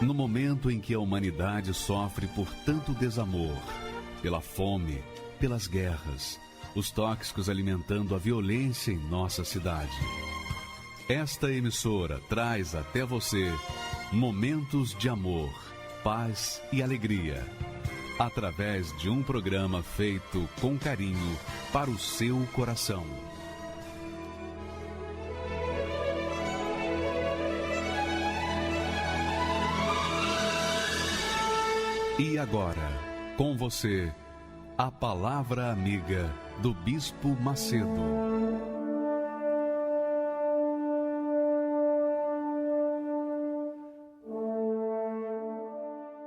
No momento em que a humanidade sofre por tanto desamor, pela fome, pelas guerras, os tóxicos alimentando a violência em nossa cidade. Esta emissora traz até você momentos de amor, paz e alegria, através de um programa feito com carinho para o seu coração. E agora, com você, a Palavra Amiga do Bispo Macedo.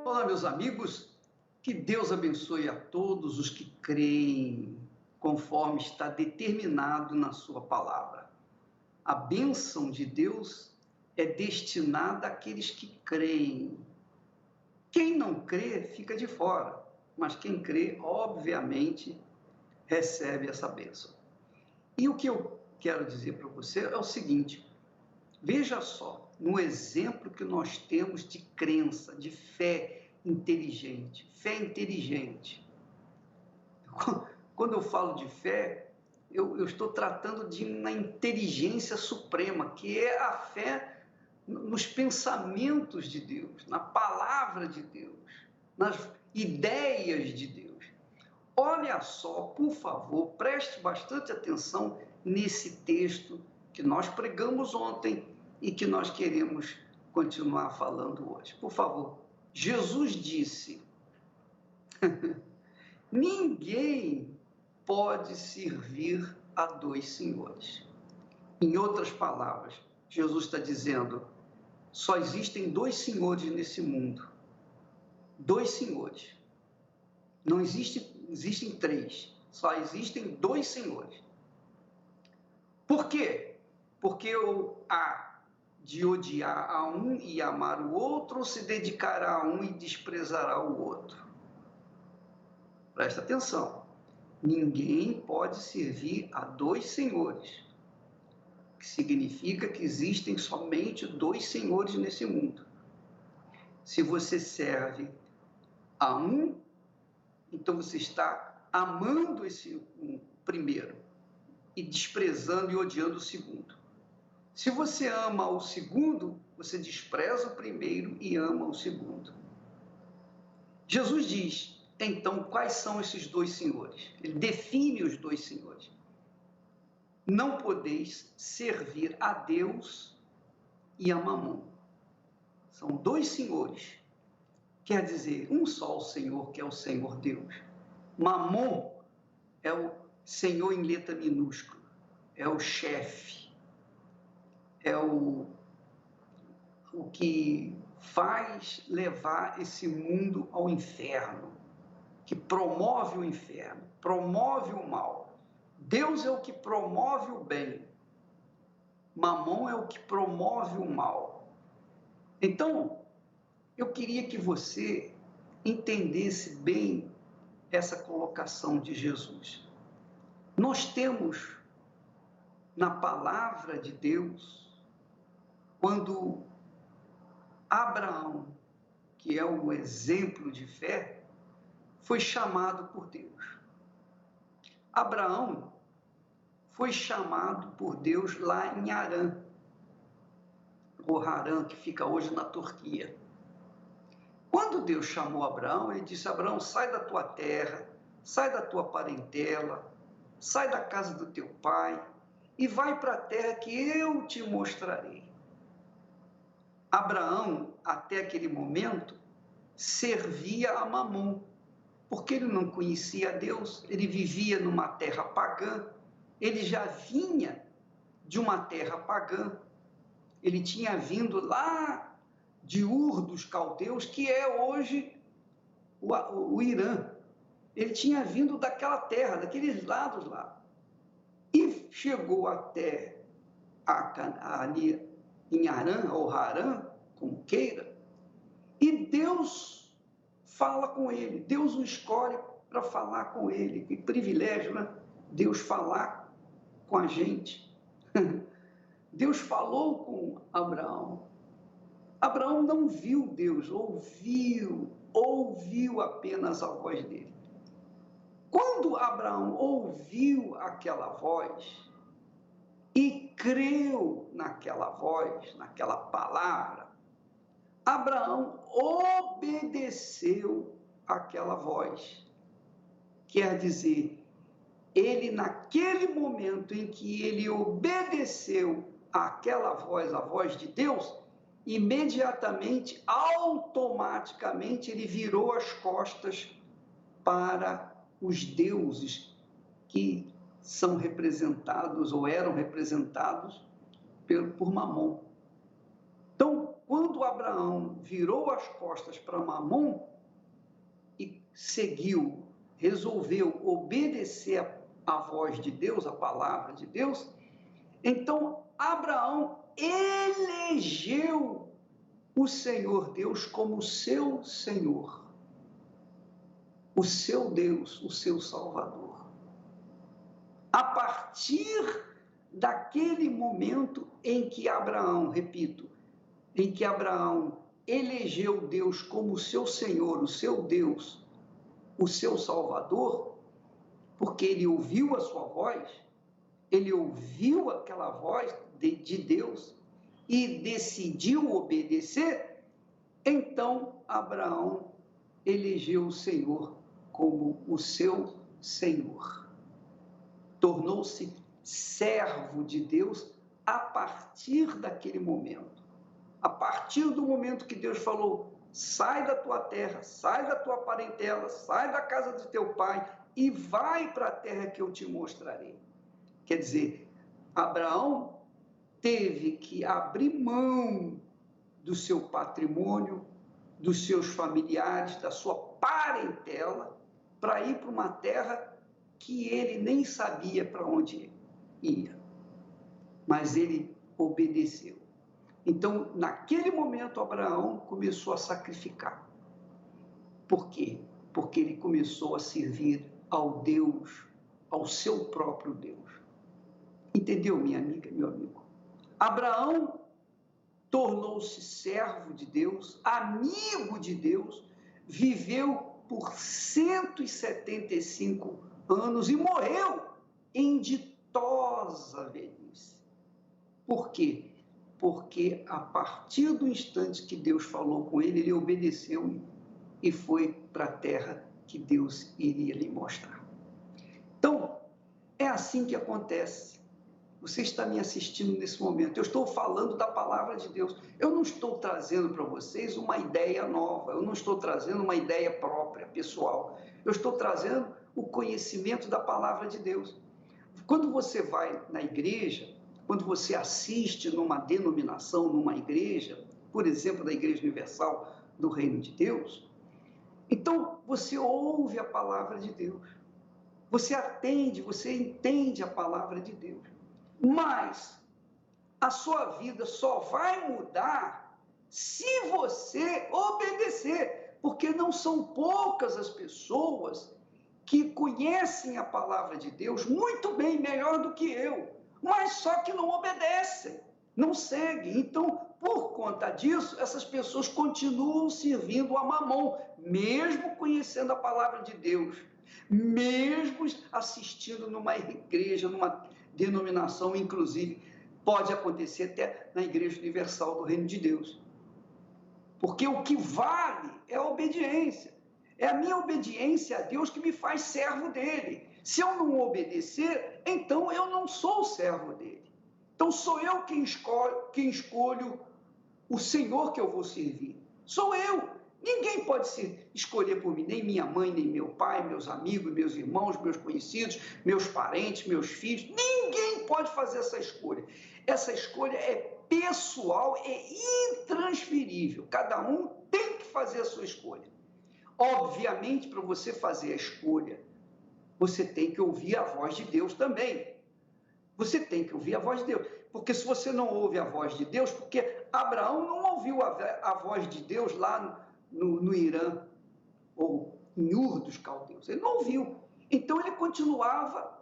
Olá, meus amigos, que Deus abençoe a todos os que creem conforme está determinado na sua palavra. A bênção de Deus é destinada àqueles que creem. Quem não crê fica de fora, mas quem crê, obviamente, recebe essa bênção. E o que eu quero dizer para você é o seguinte: veja só, no exemplo que nós temos de crença, de fé inteligente. Fé inteligente. Quando eu falo de fé, eu estou tratando de uma inteligência suprema, que é a fé nos pensamentos de Deus, na palavra de Deus, nas ideias de Deus. Olha só, por favor, preste bastante atenção nesse texto que nós pregamos ontem e que nós queremos continuar falando hoje. Por favor, Jesus disse: ninguém pode servir a dois senhores. Em outras palavras, Jesus está dizendo: só existem dois senhores nesse mundo. Dois senhores. Não existem três. Só existem dois senhores. Por quê? Porque o há de odiar a um e amar o outro, ou se dedicará a um e desprezará o outro. Presta atenção. Ninguém pode servir a dois senhores. Que significa que existem somente dois senhores nesse mundo. Se você serve a um, então você está amando esse primeiro e desprezando e odiando o segundo. Se você ama o segundo, você despreza o primeiro e ama o segundo. Jesus diz, então, quais são esses dois senhores? Ele define os dois senhores. Não podeis servir a Deus e a Mamon. São dois senhores. Quer dizer, um só o Senhor, que é o Senhor Deus. Mamon é o Senhor em letra minúscula. É o chefe. É o que faz levar esse mundo ao inferno. Que promove o inferno, promove o mal. Deus é o que promove o bem. Mamon é o que promove o mal. Então, eu queria que você entendesse bem essa colocação de Jesus. Nós temos na palavra de Deus, quando Abraão, que é o exemplo de fé, foi chamado por Deus. Abraão foi chamado por Deus lá em Harã, o Harã, que fica hoje na Turquia. Quando Deus chamou Abraão, ele disse: Abraão, sai da tua terra, sai da tua parentela, sai da casa do teu pai e vai para a terra que eu te mostrarei. Abraão, até aquele momento, servia a Mamon, porque ele não conhecia Deus, ele vivia numa terra pagã, ele já vinha de uma terra pagã, ele tinha vindo lá de Ur dos Caldeus, que é hoje o Irã. Ele tinha vindo daquela terra, daqueles lados lá, e chegou até ali em Harã, ou Harã, como queira, e Deus fala com ele, Deus o escolhe para falar com ele. Que privilégio, né? Deus falar com a gente. Deus falou com Abraão. Abraão não viu Deus, ouviu apenas a voz dele. Quando Abraão ouviu aquela voz e creu naquela voz, naquela palavra, Abraão obedeceu àquela voz. Quer dizer, ele, naquele momento em que ele obedeceu àquela voz, a voz de Deus, imediatamente, automaticamente, ele virou as costas para os deuses que são representados ou eram representados por Mamon. Então, quando Abraão virou as costas para Mamon e resolveu obedecer a voz de Deus, a palavra de Deus, então Abraão elegeu o Senhor Deus como seu Senhor, o seu Deus, o seu Salvador. A partir daquele momento em que Abraão, repito, em que Abraão elegeu Deus como o seu Senhor, o seu Deus, o seu Salvador, porque ele ouviu a sua voz, ele ouviu aquela voz de Deus e decidiu obedecer, então Abraão elegeu o Senhor como o seu Senhor. Tornou-se servo de Deus a partir daquele momento. A partir do momento que Deus falou, sai da tua terra, sai da tua parentela, sai da casa de teu pai e vai para a terra que eu te mostrarei. Quer dizer, Abraão teve que abrir mão do seu patrimônio, dos seus familiares, da sua parentela, para ir para uma terra que ele nem sabia para onde ia. Mas ele obedeceu. Então, naquele momento, Abraão começou a sacrificar. Por quê? Porque ele começou a servir ao Deus, ao seu próprio Deus. Entendeu, minha amiga, meu amigo? Abraão tornou-se servo de Deus, amigo de Deus, viveu por 175 anos e morreu em ditosa velhice. Por quê? Porque a partir do instante que Deus falou com ele, ele obedeceu e foi para a terra que Deus iria lhe mostrar. Então, é assim que acontece. Você está me assistindo nesse momento. Eu estou falando da palavra de Deus. Eu não estou trazendo para vocês uma ideia nova. Eu não estou trazendo uma ideia própria, pessoal. Eu estou trazendo o conhecimento da palavra de Deus. Quando você vai na igreja, quando você assiste numa denominação, numa igreja, por exemplo, da Igreja Universal do Reino de Deus, então você ouve a palavra de Deus. Você atende, você entende a palavra de Deus. Mas a sua vida só vai mudar se você obedecer, porque não são poucas as pessoas que conhecem a palavra de Deus muito bem, melhor do que eu, mas só que não obedecem, não seguem. Então, por conta disso, essas pessoas continuam servindo a Mamon, mesmo conhecendo a palavra de Deus, mesmo assistindo numa igreja, numa denominação, inclusive, pode acontecer até na Igreja Universal do Reino de Deus. Porque o que vale é a obediência. É a minha obediência a Deus que me faz servo dele. Se eu não obedecer, então eu não sou servo dele. Então sou eu quem escolho o Senhor que eu vou servir. Sou eu. Ninguém pode escolher por mim, nem minha mãe, nem meu pai, meus amigos, meus irmãos, meus conhecidos, meus parentes, meus filhos. Ninguém pode fazer essa escolha. Essa escolha é pessoal, é intransferível. Cada um tem que fazer a sua escolha. Obviamente, para você fazer a escolha, você tem que ouvir a voz de Deus também. Você tem que ouvir a voz de Deus. Porque se você não ouve a voz de Deus, porque Abraão não ouviu a voz de Deus lá no Irã, ou em Ur dos Caldeus. Ele não ouviu. Então, ele continuava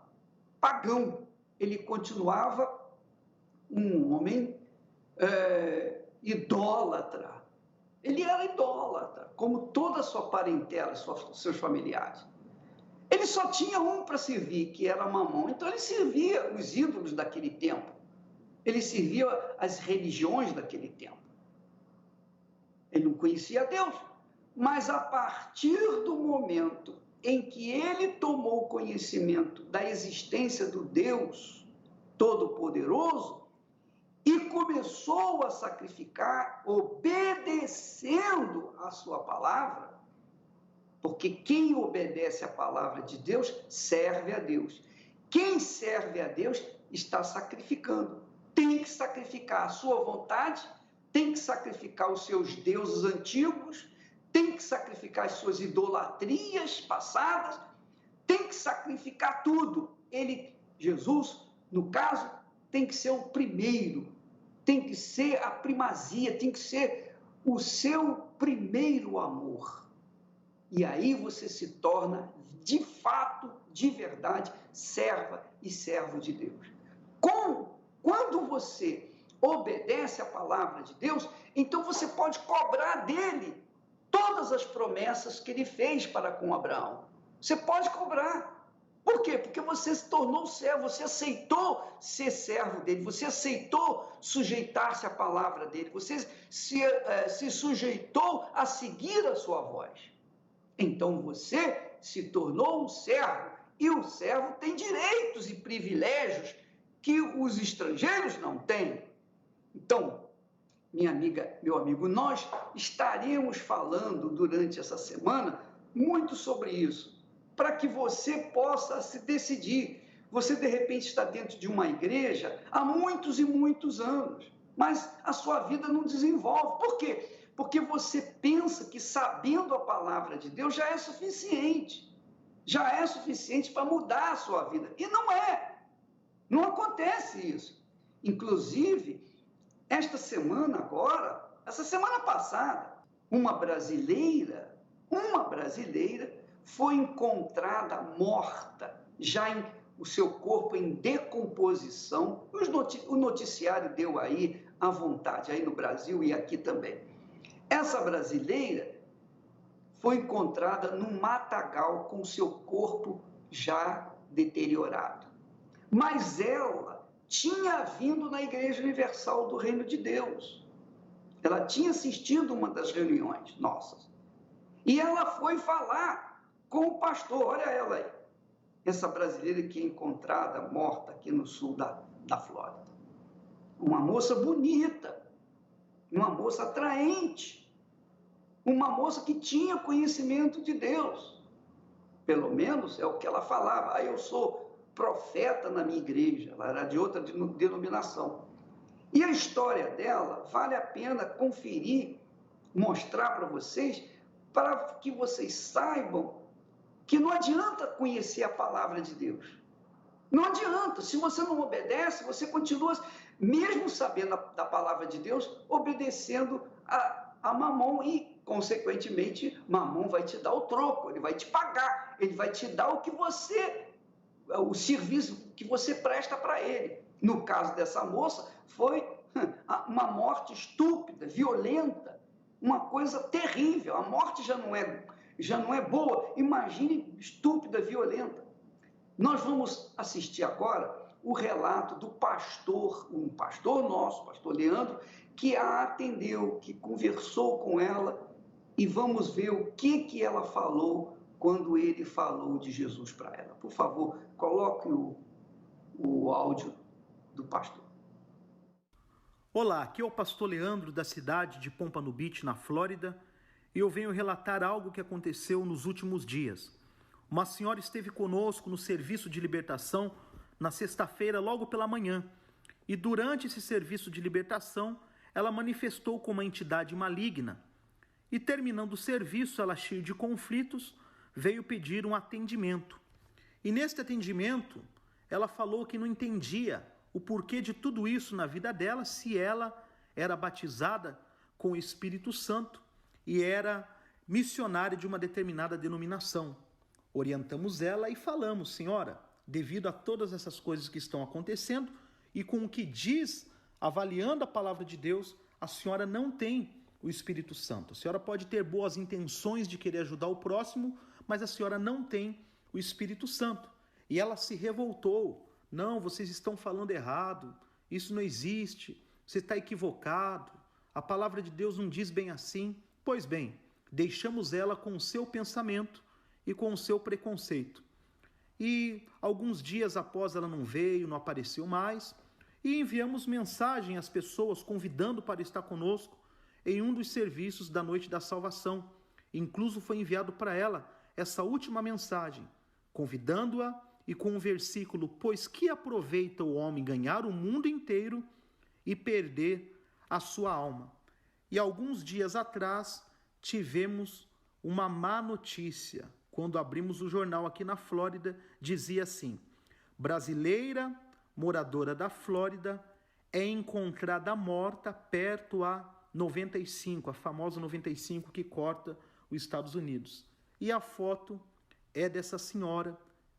pagão. Ele continuava um homem idólatra. Ele era idólatra, como toda a sua parentela, seus familiares. Ele só tinha um para servir, que era Mamon. Então ele servia os ídolos daquele tempo. Ele servia as religiões daquele tempo. Ele não conhecia Deus. Mas a partir do momento em que ele tomou conhecimento da existência do Deus Todo-Poderoso e começou a sacrificar, obedecendo a sua palavra, porque quem obedece à palavra de Deus serve a Deus. Quem serve a Deus está sacrificando. Tem que sacrificar a sua vontade, tem que sacrificar os seus deuses antigos, tem que sacrificar as suas idolatrias passadas, tem que sacrificar tudo. Jesus, no caso, tem que ser o primeiro, tem que ser a primazia, tem que ser o seu primeiro amor. E aí você se torna, de fato, de verdade, serva e servo de Deus. Quando você obedece à palavra de Deus, então você pode cobrar dele todas as promessas que ele fez para com Abraão. Você pode cobrar. Por quê? Porque você se tornou servo, você aceitou ser servo dele, você aceitou sujeitar-se à palavra dele, você se sujeitou a seguir a sua voz. Então você se tornou um servo, e o servo tem direitos e privilégios que os estrangeiros não têm. Então, minha amiga, meu amigo, nós estaremos falando durante essa semana muito sobre isso, para que você possa se decidir. Você, de repente, está dentro de uma igreja há muitos e muitos anos, mas a sua vida não desenvolve. Por quê? Porque você pensa que sabendo a palavra de Deus já é suficiente para mudar a sua vida. E não é. Não acontece isso. Inclusive, essa semana passada, uma brasileira foi encontrada morta, o seu corpo em decomposição. O noticiário deu aí à vontade, aí no Brasil e aqui também. Essa brasileira foi encontrada num matagal com o seu corpo já deteriorado. Mas ela tinha vindo na Igreja Universal do Reino de Deus. Ela tinha assistido uma das reuniões nossas. E ela foi falar com o pastor. Olha ela aí, essa brasileira que é encontrada morta aqui no sul da Flórida. Uma moça bonita, uma moça atraente, uma moça que tinha conhecimento de Deus. Pelo menos é o que ela falava. Eu sou profeta na minha igreja. Ela era de outra denominação. E a história dela vale a pena conferir, mostrar para vocês, para que vocês saibam que não adianta conhecer a palavra de Deus. Não adianta. Se você não obedece, você continua, mesmo sabendo da palavra de Deus, obedecendo a Mamon e, consequentemente, Mamon vai te dar o troco, ele vai te pagar, ele vai te dar o serviço que você presta para ele. No caso dessa moça, foi uma morte estúpida, violenta, uma coisa terrível. A morte já não é boa, imagine estúpida, violenta. Nós vamos assistir agora o relato do pastor, um pastor nosso, pastor Leandro, que a atendeu, que conversou com ela, e vamos ver o que ela falou quando ele falou de Jesus para ela. Por favor, coloque o áudio do pastor. Olá, aqui é o pastor Leandro, da cidade de Pompano Beach, na Flórida, e eu venho relatar algo que aconteceu nos últimos dias. Uma senhora esteve conosco no serviço de libertação na sexta-feira, logo pela manhã, e durante esse serviço de libertação, ela manifestou como uma entidade maligna. E terminando o serviço, ela, cheia de conflitos, veio pedir um atendimento. E neste atendimento, ela falou que não entendia o porquê de tudo isso na vida dela, se ela era batizada com o Espírito Santo e era missionária de uma determinada denominação. Orientamos ela e falamos: senhora, devido a todas essas coisas que estão acontecendo e com o que diz, avaliando a palavra de Deus, a senhora não tem o Espírito Santo. A senhora pode ter boas intenções de querer ajudar o próximo, mas a senhora não tem o Espírito Santo. E ela se revoltou. Não, vocês estão falando errado. Isso não existe. Você está equivocado. A palavra de Deus não diz bem assim. Pois bem, deixamos ela com o seu pensamento e com o seu preconceito. E alguns dias após ela não veio, não apareceu mais, e enviamos mensagem às pessoas convidando para estar conosco em um dos serviços da Noite da Salvação. Incluso foi enviado para ela essa última mensagem, convidando-a e com um versículo: pois que aproveita o homem ganhar o mundo inteiro e perder a sua alma. E alguns dias atrás tivemos uma má notícia. Quando abrimos o jornal aqui na Flórida, dizia assim: brasileira moradora da Flórida é encontrada morta perto a 95, a famosa 95 que corta os Estados Unidos. E a foto é dessa senhora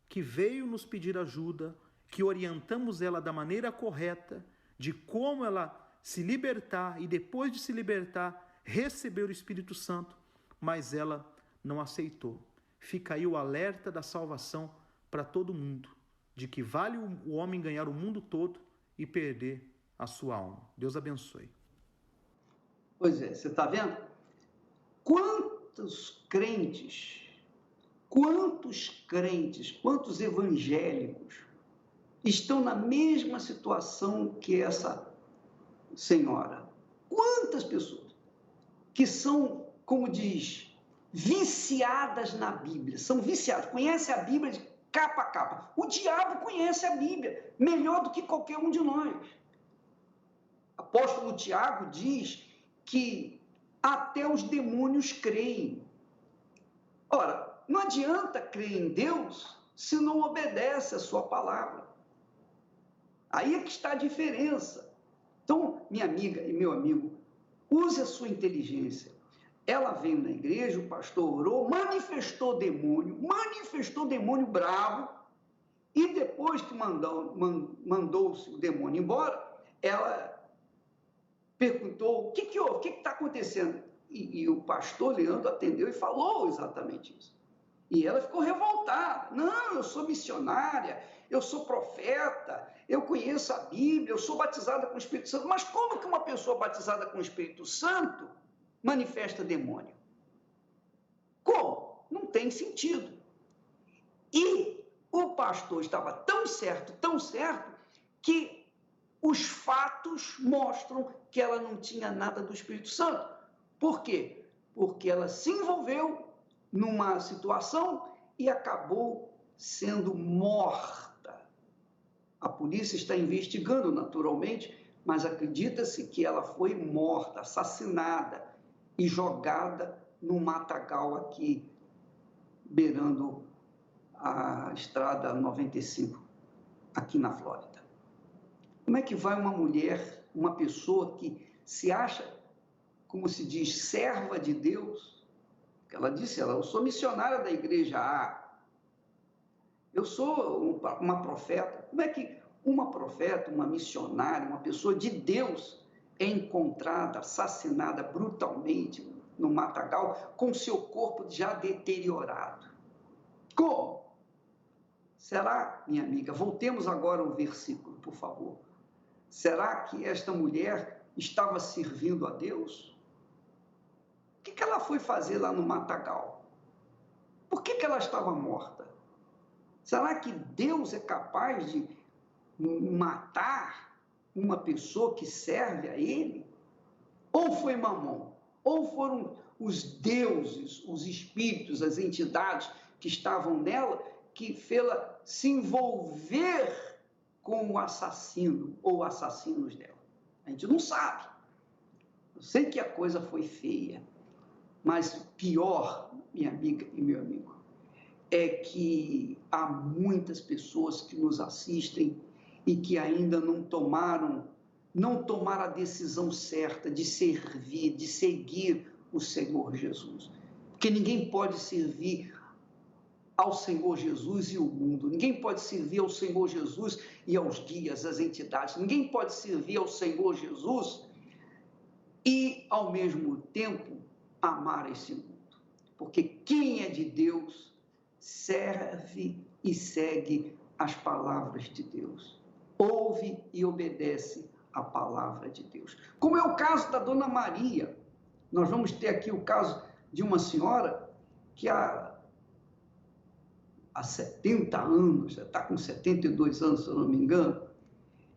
que veio nos pedir ajuda, que orientamos ela da maneira correta, de como ela se libertar e depois de se libertar, receber o Espírito Santo, mas ela não aceitou. Fica aí o alerta da salvação para todo mundo, de que vale o homem ganhar o mundo todo e perder a sua alma. Deus abençoe. Pois é, você está vendo? Quantos crentes, quantos evangélicos estão na mesma situação que essa senhora? Quantas pessoas que são, como diz, viciadas na Bíblia, são viciadas, conhecem a Bíblia de capa a capa. O diabo conhece a Bíblia melhor do que qualquer um de nós. Apóstolo Tiago diz que até os demônios creem. Ora, não adianta crer em Deus se não obedece a sua palavra. Aí é que está a diferença. Então, minha amiga e meu amigo, use a sua inteligência. Ela veio na igreja, o pastor orou, manifestou demônio bravo, e depois que mandou-se o demônio embora, ela perguntou: o que houve? O que está acontecendo? E o pastor Leandro atendeu e falou exatamente isso. E ela ficou revoltada. Não, eu sou missionária, eu sou profeta, eu conheço a Bíblia, eu sou batizada com o Espírito Santo. Mas como que uma pessoa batizada com o Espírito Santo manifesta demônio? Como? Não tem sentido. E o pastor estava tão certo, que os fatos mostram que ela não tinha nada do Espírito Santo. Por quê? Porque ela se envolveu numa situação e acabou sendo morta. A polícia está investigando naturalmente, mas acredita-se que ela foi morta, assassinada e jogada no matagal aqui, beirando a estrada 95, aqui na Flórida. Como é que vai uma mulher, uma pessoa que se acha, como se diz, serva de Deus? Ela disse: eu sou missionária da igreja A, eu sou uma profeta. Como é que uma profeta, uma missionária, uma pessoa de Deus é encontrada, assassinada brutalmente no matagal, com seu corpo já deteriorado? Como? Será, minha amiga, voltemos agora ao versículo, por favor. Será que esta mulher estava servindo a Deus? O que ela foi fazer lá no matagal? Por que ela estava morta? Será que Deus é capaz de matar uma pessoa que serve a Ele? Ou foi Mamon? Ou foram os deuses, os espíritos, as entidades que estavam nela, que fez-la se envolver com o assassino ou assassinos dela? A gente não sabe. Eu sei que a coisa foi feia, mas o pior, minha amiga e meu amigo, é que há muitas pessoas que nos assistem e que ainda não tomaram a decisão certa de servir, de seguir o Senhor Jesus. Porque ninguém pode servir ao Senhor Jesus e o mundo. Ninguém pode servir ao Senhor Jesus e aos guias, às entidades. Ninguém pode servir ao Senhor Jesus e, ao mesmo tempo, amar esse mundo. Porque quem é de Deus serve e segue as palavras de Deus. Ouve e obedece a palavra de Deus. Como é o caso da Dona Maria. Nós vamos ter aqui o caso de uma senhora que há 70 anos, já está com 72 anos, se eu não me engano,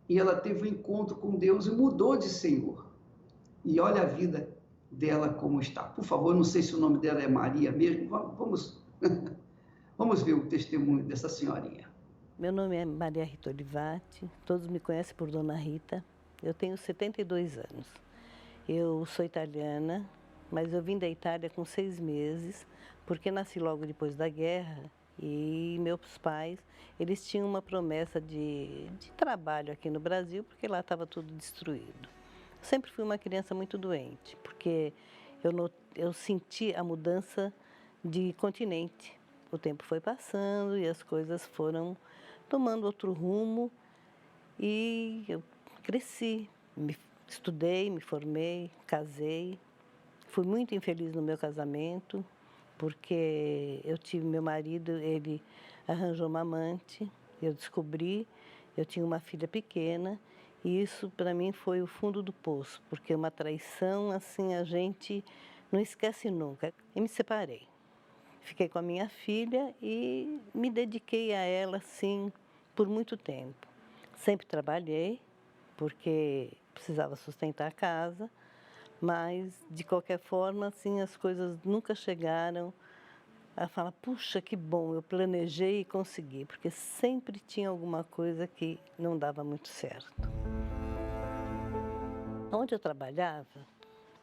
e ela teve um encontro com Deus e mudou de Senhor. E olha a vida dela como está. Por favor, não sei se o nome dela é Maria mesmo, vamos ver o testemunho dessa senhorinha. Meu nome é Maria Rita Olivati, todos me conhecem por Dona Rita. Eu tenho 72 anos. Eu sou italiana, mas eu vim da Itália com 6 meses, porque nasci logo depois da guerra e meus pais, eles tinham uma promessa de trabalho aqui no Brasil, porque lá estava tudo destruído. Sempre fui uma criança muito doente, porque eu senti a mudança de continente. O tempo foi passando e as coisas foram tomando outro rumo e eu cresci, estudei, me formei, casei. Fui muito infeliz no meu casamento, porque eu tive meu marido, ele arranjou uma amante, eu descobri, eu tinha uma filha pequena, e isso para mim foi o fundo do poço, porque uma traição assim a gente não esquece nunca. E me separei. Fiquei com a minha filha e me dediquei a ela assim por muito tempo. Sempre trabalhei, porque precisava sustentar a casa, mas de qualquer forma assim as coisas nunca chegaram a falar, puxa, que bom, eu planejei e consegui, porque sempre tinha alguma coisa que não dava muito certo. Onde eu trabalhava,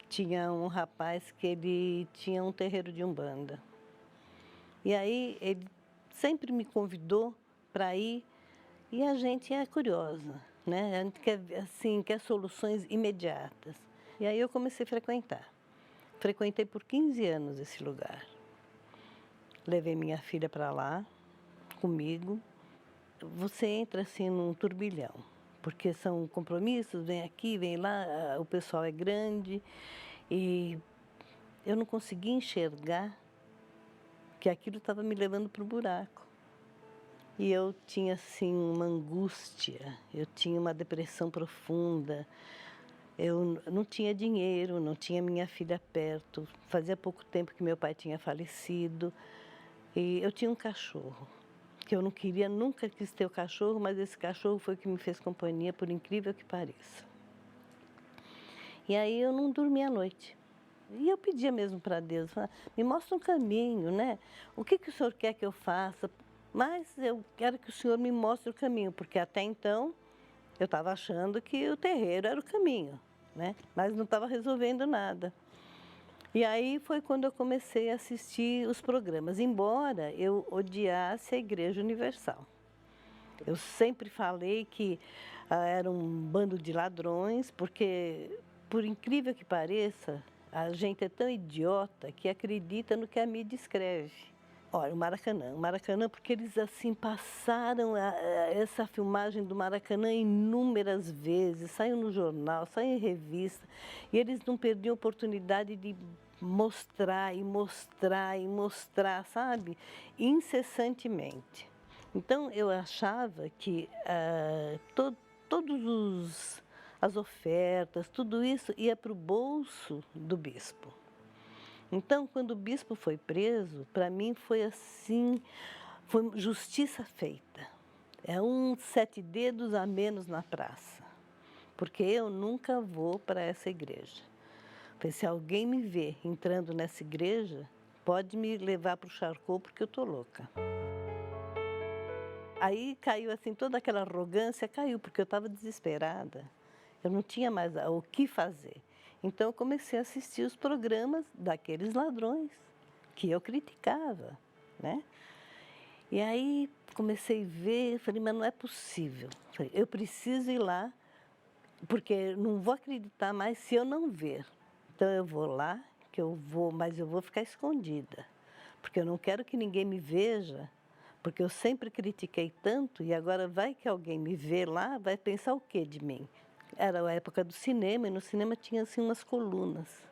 tinha um rapaz que ele tinha um terreiro de umbanda. E aí ele sempre me convidou para ir e a gente é curiosa, né? A gente quer soluções imediatas. E aí eu comecei a frequentar. Frequentei por 15 anos esse lugar. Levei minha filha para lá, comigo. Você entra assim num turbilhão, porque são compromissos, vem aqui, vem lá, o pessoal é grande. E eu não conseguia enxergar que aquilo estava me levando para o buraco. E eu tinha, assim, uma angústia, eu tinha uma depressão profunda. Eu não tinha dinheiro, não tinha minha filha perto. Fazia pouco tempo que meu pai tinha falecido. E eu tinha um cachorro, que eu não queria, nunca quis ter o cachorro, mas esse cachorro foi o que me fez companhia, por incrível que pareça. E aí eu não dormia à noite. E eu pedia mesmo para Deus, me mostra um caminho, né? O que o Senhor quer que eu faça? Mas eu quero que o Senhor me mostre o caminho, porque até então eu estava achando que o terreiro era o caminho, né? Mas não estava resolvendo nada. E aí foi quando eu comecei a assistir os programas, embora eu odiasse a Igreja Universal. Eu sempre falei que era um bando de ladrões, porque, por incrível que pareça, a gente é tão idiota que acredita no que a mídia escreve. Olha, o Maracanã, porque eles assim passaram essa filmagem do Maracanã inúmeras vezes, saiu no jornal, saiu em revista, e eles não perdiam a oportunidade de mostrar e mostrar e mostrar, sabe? Incessantemente. Então, eu achava que todos as ofertas, tudo isso ia para o bolso do bispo. Então, quando o bispo foi preso, para mim foi assim, foi justiça feita. É 7 dedos a menos na praça, porque eu nunca vou para essa igreja. Se alguém me vê entrando nessa igreja, pode me levar para o charcot, porque eu estou louca. Aí caiu assim, toda aquela arrogância caiu, porque eu estava desesperada. Eu não tinha mais o que fazer. Então eu comecei a assistir os programas daqueles ladrões que eu criticava, né? E aí comecei a ver, falei, mas não é possível. Falei, eu preciso ir lá, porque não vou acreditar mais se eu não ver. Então eu vou lá, mas eu vou ficar escondida, porque eu não quero que ninguém me veja, porque eu sempre critiquei tanto e agora vai que alguém me vê lá, vai pensar o quê de mim? Era a época do cinema, e no cinema tinha assim umas colunas.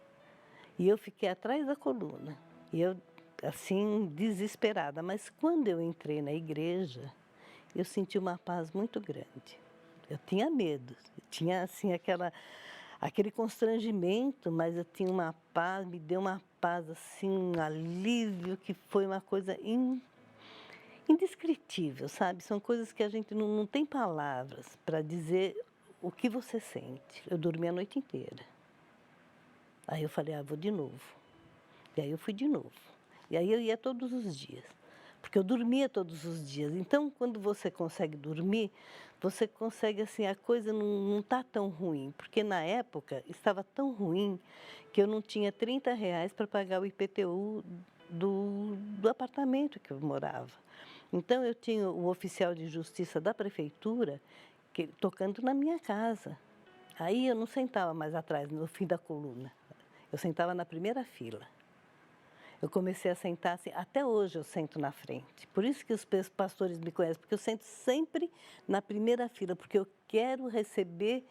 E eu fiquei atrás da coluna. E eu, assim, desesperada. Mas quando eu entrei na igreja, eu senti uma paz muito grande. Eu tinha medo, eu tinha, assim, aquele constrangimento, mas eu tinha uma paz, me deu uma paz, assim, um alívio, que foi uma coisa indescritível, sabe? São coisas que a gente não tem palavras para dizer o que você sente. Eu dormi a noite inteira. Aí eu falei, vou de novo. E aí eu fui de novo. E aí eu ia todos os dias, porque eu dormia todos os dias. Então, quando você consegue dormir, você consegue, assim, a coisa não está tão ruim. Porque na época estava tão ruim que eu não tinha R$ 30 para pagar o IPTU do apartamento que eu morava. Então, eu tinha o oficial de justiça da prefeitura tocando na minha casa. Aí eu não sentava mais atrás, no fim da coluna. Eu sentava na primeira fila. Eu comecei a sentar assim, até hoje eu sento na frente. Por isso que os pastores me conhecem, porque eu sento sempre na primeira fila, porque eu quero receber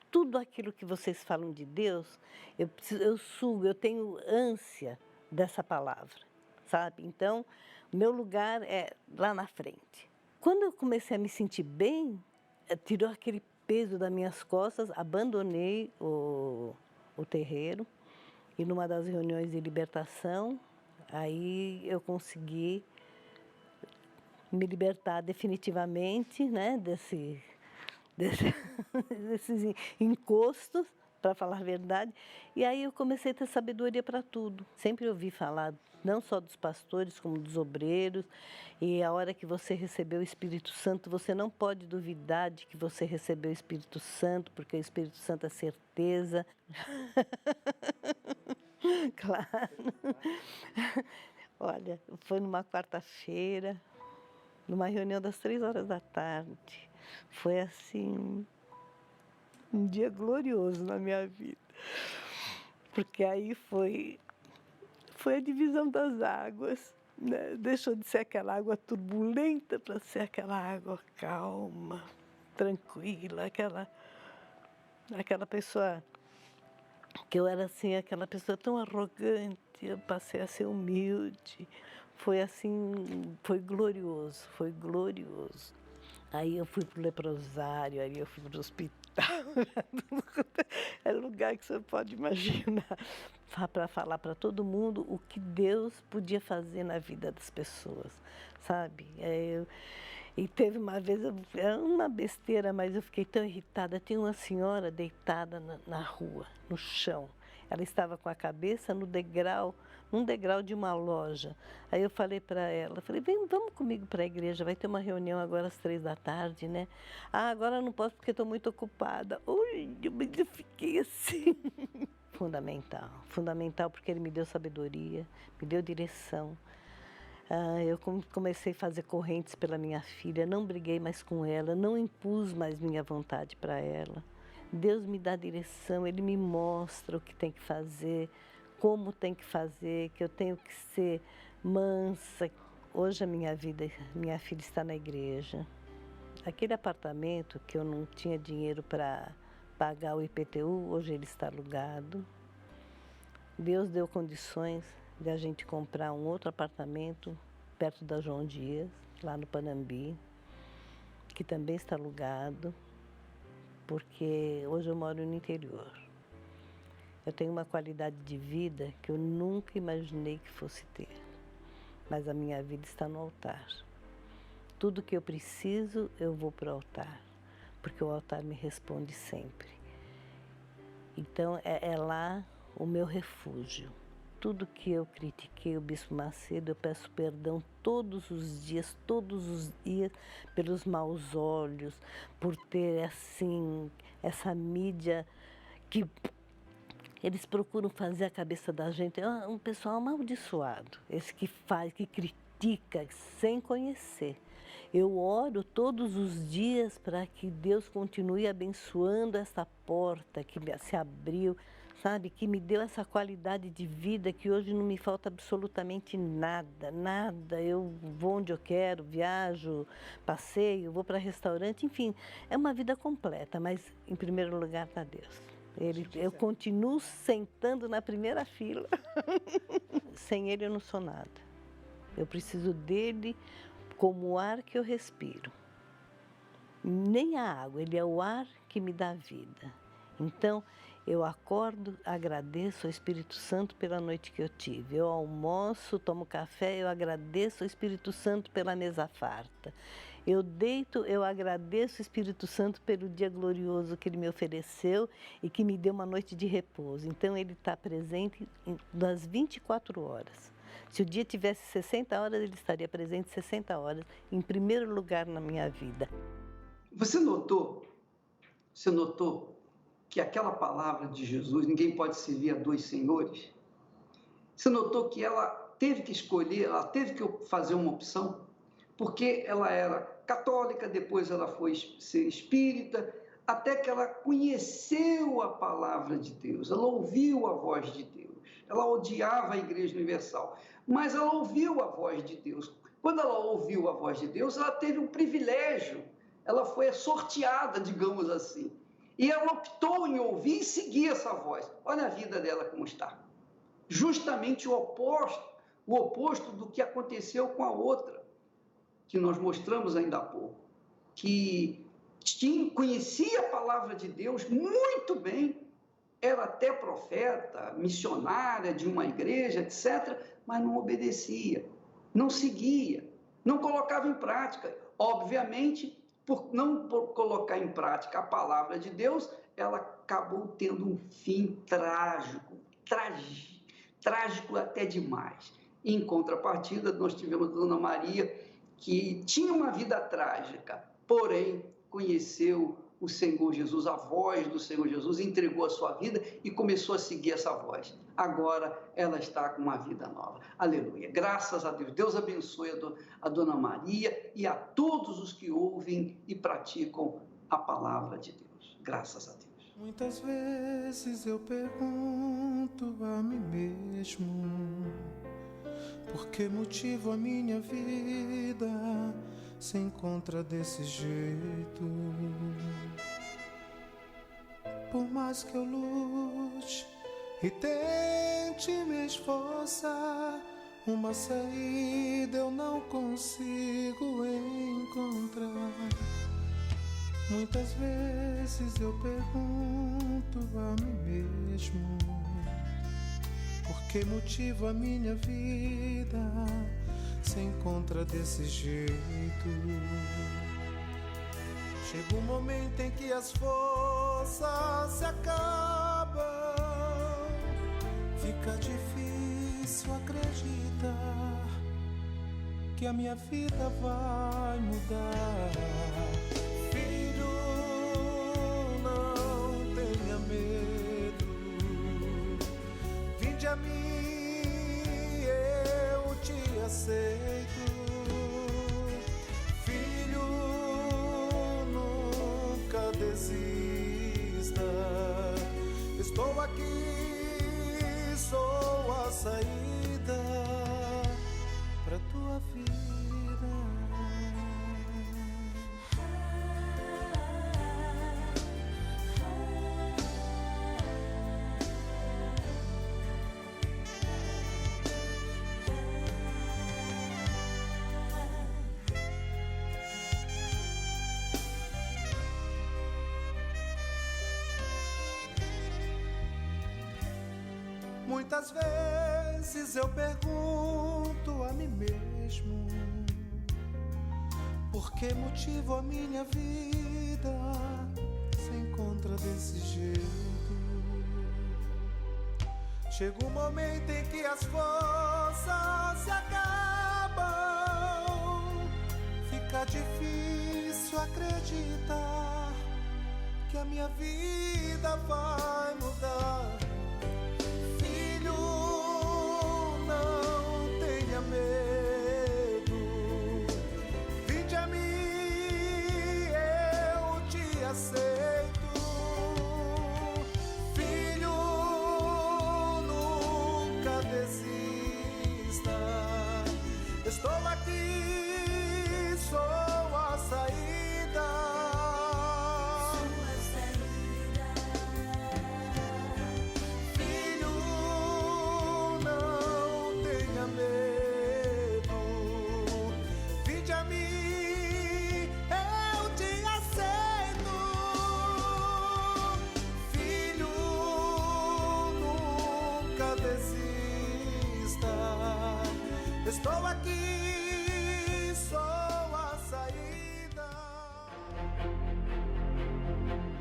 tudo aquilo que vocês falam de Deus. Eu sugo, eu tenho ânsia dessa palavra, sabe? Então, o meu lugar é lá na frente. Quando eu comecei a me sentir bem, tirou aquele peso das minhas costas, abandonei o terreiro, e numa das reuniões de libertação, aí eu consegui me libertar definitivamente, né, desses encostos, para falar a verdade. E aí eu comecei a ter sabedoria para tudo. Sempre ouvi falar, não só dos pastores, como dos obreiros. E a hora que você recebeu o Espírito Santo, você não pode duvidar de que você recebeu o Espírito Santo, porque o Espírito Santo é certeza. Claro. Olha, foi numa quarta-feira, numa reunião das 3 horas da tarde. Foi assim, um dia glorioso na minha vida. Porque aí foi a divisão das águas, né? Deixou de ser aquela água turbulenta para ser aquela água calma, tranquila, aquela pessoa que eu era assim, aquela pessoa tão arrogante, eu passei a ser humilde. Foi assim, foi glorioso, foi glorioso. Aí eu fui para o leprosário, aí eu fui para o hospital. É lugar que você pode imaginar, para falar para todo mundo o que Deus podia fazer na vida das pessoas, sabe? E teve uma vez, era uma besteira, mas eu fiquei tão irritada. Tinha uma senhora deitada na rua, no chão. Ela estava com a cabeça num degrau de uma loja. Aí eu falei para ela, vamos comigo para a igreja, vai ter uma reunião agora às 3 da tarde, né? Agora não posso porque estou muito ocupada. Ui, eu fiquei assim. Fundamental porque ele me deu sabedoria, me deu direção. Eu comecei a fazer correntes pela minha filha, não briguei mais com ela, não impus mais minha vontade para ela. Deus me dá direção, Ele me mostra o que tem que fazer, como tem que fazer, que eu tenho que ser mansa. Hoje minha filha está na igreja. Aquele apartamento que eu não tinha dinheiro para pagar o IPTU, hoje ele está alugado. Deus deu condições de a gente comprar um outro apartamento perto da João Dias, lá no Panambi, que também está alugado, porque hoje eu moro no interior. Eu tenho uma qualidade de vida que eu nunca imaginei que fosse ter, mas a minha vida está no altar. Tudo que eu preciso, eu vou para o altar, porque o altar me responde sempre. Então, é lá o meu refúgio. Tudo que eu critiquei o Bispo Macedo, eu peço perdão todos os dias, pelos maus olhos, por ter, assim, essa mídia que eles procuram fazer a cabeça da gente. É um pessoal amaldiçoado, esse que critica sem conhecer. Eu oro todos os dias para que Deus continue abençoando essa porta que se abriu. sabe? Que me deu essa qualidade de vida que hoje não me falta absolutamente nada, nada. Eu vou onde eu quero, viajo, passeio, vou para restaurante, enfim, é uma vida completa, mas em primeiro lugar está Deus. Eu continuo sentando na primeira fila. Sem Ele eu não sou nada. Eu preciso dele como o ar que eu respiro. Nem a água, Ele é o ar que me dá vida. Então, eu acordo, agradeço ao Espírito Santo pela noite que eu tive. Eu almoço, tomo café, eu agradeço ao Espírito Santo pela mesa farta. Eu deito, eu agradeço ao Espírito Santo pelo dia glorioso que Ele me ofereceu e que me deu uma noite de repouso. Então, Ele está presente nas 24 horas. Se o dia tivesse 60 horas, Ele estaria presente 60 horas, em primeiro lugar na minha vida. Você notou que aquela palavra de Jesus, ninguém pode servir a dois senhores? Você notou que ela teve que escolher, ela teve que fazer uma opção? Porque ela era católica, depois ela foi ser espírita, até que ela conheceu a palavra de Deus, ela ouviu a voz de Deus. Ela odiava a Igreja Universal, mas ela ouviu a voz de Deus. Quando ela ouviu a voz de Deus, ela teve um privilégio, ela foi sorteada, digamos assim. E ela optou em ouvir e seguir essa voz. Olha a vida dela como está. Justamente o oposto do que aconteceu com a outra, que nós mostramos ainda há pouco, que conhecia a palavra de Deus muito bem, era até profeta, missionária de uma igreja, etc., mas não obedecia, não seguia, não colocava em prática. Obviamente, por não colocar em prática a palavra de Deus, ela acabou tendo um fim trágico até demais. Em contrapartida, nós tivemos a Dona Maria, que tinha uma vida trágica, porém conheceu o Senhor Jesus, a voz do Senhor Jesus, entregou a sua vida e começou a seguir essa voz. Agora ela está com uma vida nova. Aleluia. Graças a Deus. Deus abençoe a Dona Maria e a todos os que ouvem e praticam a palavra de Deus. Graças a Deus. Muitas vezes eu pergunto a mim mesmo: por que motivo a minha vida se encontra desse jeito? Por mais que eu lute e tente me esforçar, uma saída eu não consigo encontrar. Muitas vezes eu pergunto a mim mesmo: por que motivo a minha vida se encontra desse jeito? Chega um momento em que as forças se acabam, fica difícil acreditar que a minha vida vai mudar. Filho, não tenha medo, vinde a mim, eu te aceito. Filho, nunca desista, estou aqui, sou a saída pra tua vida. Muitas vezes eu pergunto a mim mesmo: por que motivo a minha vida se encontra desse jeito? Chega um momento em que as forças se acabam, fica difícil acreditar que a minha vida vai mudar. Não tenha medo, vinde a mim, eu te aceito. Filho,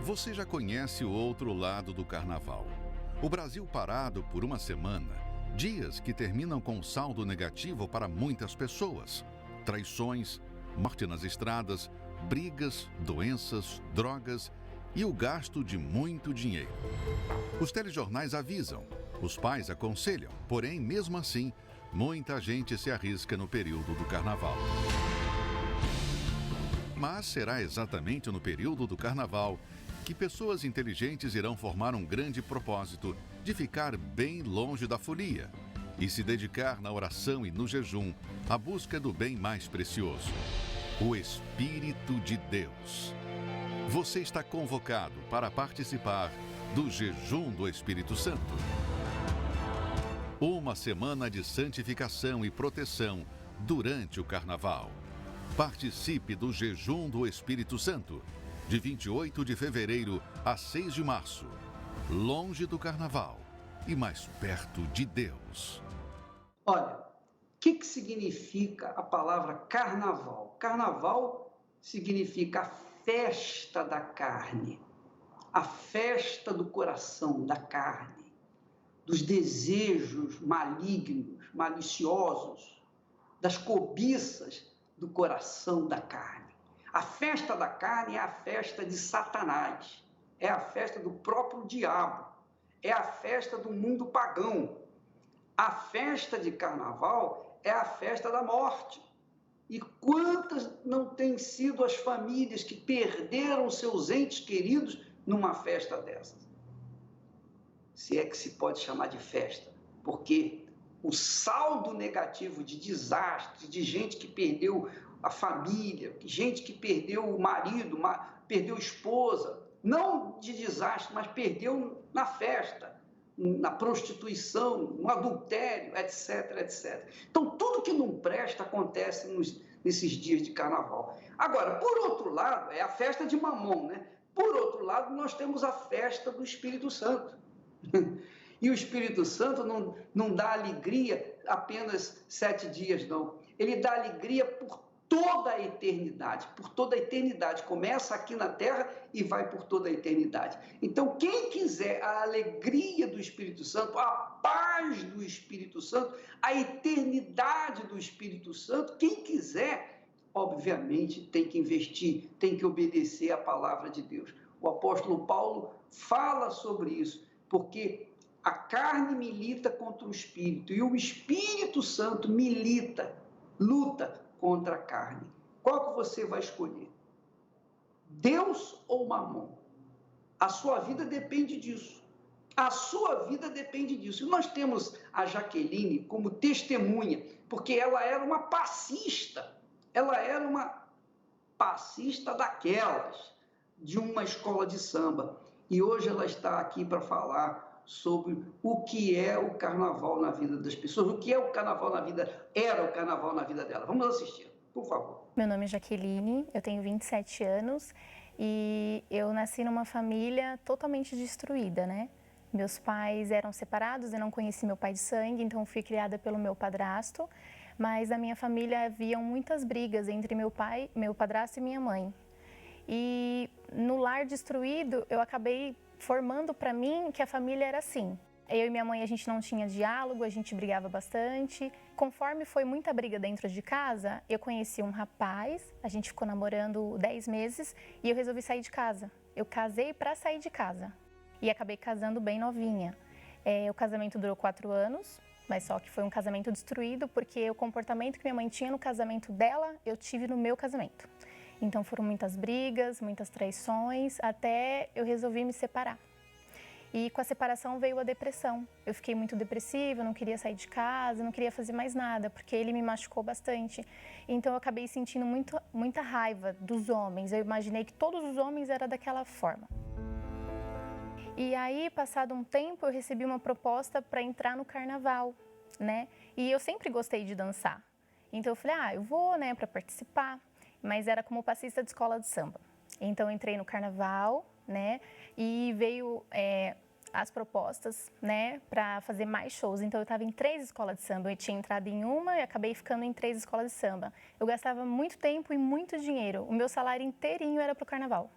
Você já conhece o outro lado do carnaval. O Brasil parado por uma semana, dias que terminam com saldo negativo para muitas pessoas. Traições, morte nas estradas, brigas, doenças, drogas e o gasto de muito dinheiro. Os telejornais avisam, os pais aconselham, porém, mesmo assim, muita gente se arrisca no período do carnaval. Mas será exatamente no período do carnaval que pessoas inteligentes irão formar um grande propósito de ficar bem longe da folia e se dedicar na oração e no jejum à busca do bem mais precioso, o Espírito de Deus. Você está convocado para participar do Jejum do Espírito Santo. Uma semana de santificação e proteção durante o carnaval. Participe do Jejum do Espírito Santo, de 28 de fevereiro a 6 de março, longe do carnaval e mais perto de Deus. Olha, o que significa a palavra carnaval? Carnaval significa a festa da carne, a festa do coração, da carne, dos desejos malignos, maliciosos, das cobiças do coração da carne. A festa da carne é a festa de Satanás, é a festa do próprio diabo, é a festa do mundo pagão. A festa de carnaval é a festa da morte. E quantas não têm sido as famílias que perderam seus entes queridos numa festa dessas? Se é que se pode chamar de festa, porque o saldo negativo de desastre, de gente que perdeu a família, gente que perdeu o marido, perdeu a esposa, não de desastre, mas perdeu na festa, na prostituição, no adultério, etc, etc. Então, tudo que não presta acontece nesses dias de carnaval. Agora, por outro lado, é a festa de Mamon, né? Por outro lado, nós temos a festa do Espírito Santo. E o Espírito Santo não dá alegria apenas 7 dias, não. Ele dá alegria por toda a eternidade, por toda a eternidade. Começa aqui na Terra e vai por toda a eternidade. Então, quem quiser a alegria do Espírito Santo, a paz do Espírito Santo, a eternidade do Espírito Santo, quem quiser, obviamente, tem que investir, tem que obedecer à palavra de Deus. O apóstolo Paulo fala sobre isso, porque a carne milita contra o Espírito e o Espírito Santo luta contra a carne. Qual que você vai escolher? Deus ou Mamon? A sua vida depende disso. A sua vida depende disso. E nós temos a Jaqueline como testemunha, porque ela era uma passista. Ela era uma passista daquelas, de uma escola de samba. E hoje ela está aqui para falar sobre o que é o carnaval na vida das pessoas, o que é o carnaval na vida, era o carnaval na vida dela. Vamos assistir, por favor. Meu nome é Jaqueline, eu tenho 27 anos e eu nasci numa família totalmente destruída, né? Meus pais eram separados, eu não conheci meu pai de sangue, então fui criada pelo meu padrasto, mas na minha família haviam muitas brigas entre meu padrasto e minha mãe. E no lar destruído, eu acabei formando para mim que a família era assim. Eu e minha mãe, a gente não tinha diálogo, a gente brigava bastante. Conforme foi muita briga dentro de casa, eu conheci um rapaz, a gente ficou namorando 10 meses e eu resolvi sair de casa. Eu casei para sair de casa e acabei casando bem novinha. O casamento durou 4 anos, mas só que foi um casamento destruído porque o comportamento que minha mãe tinha no casamento dela, eu tive no meu casamento. Então foram muitas brigas, muitas traições, até eu resolvi me separar. E com a separação veio a depressão. Eu fiquei muito depressiva, não queria sair de casa, não queria fazer mais nada, porque ele me machucou bastante. Então eu acabei sentindo muita raiva dos homens. Eu imaginei que todos os homens eram daquela forma. E aí, passado um tempo, eu recebi uma proposta para entrar no carnaval, né? E eu sempre gostei de dançar. Então eu falei, eu vou, né, para participar. Mas era como passista de escola de samba. Então, eu entrei no carnaval, né, e veio as propostas, né, para fazer mais shows. Então, eu estava em 3 escolas de samba. Eu tinha entrado em uma e acabei ficando em 3 escolas de samba. Eu gastava muito tempo e muito dinheiro. O meu salário inteirinho era para o carnaval.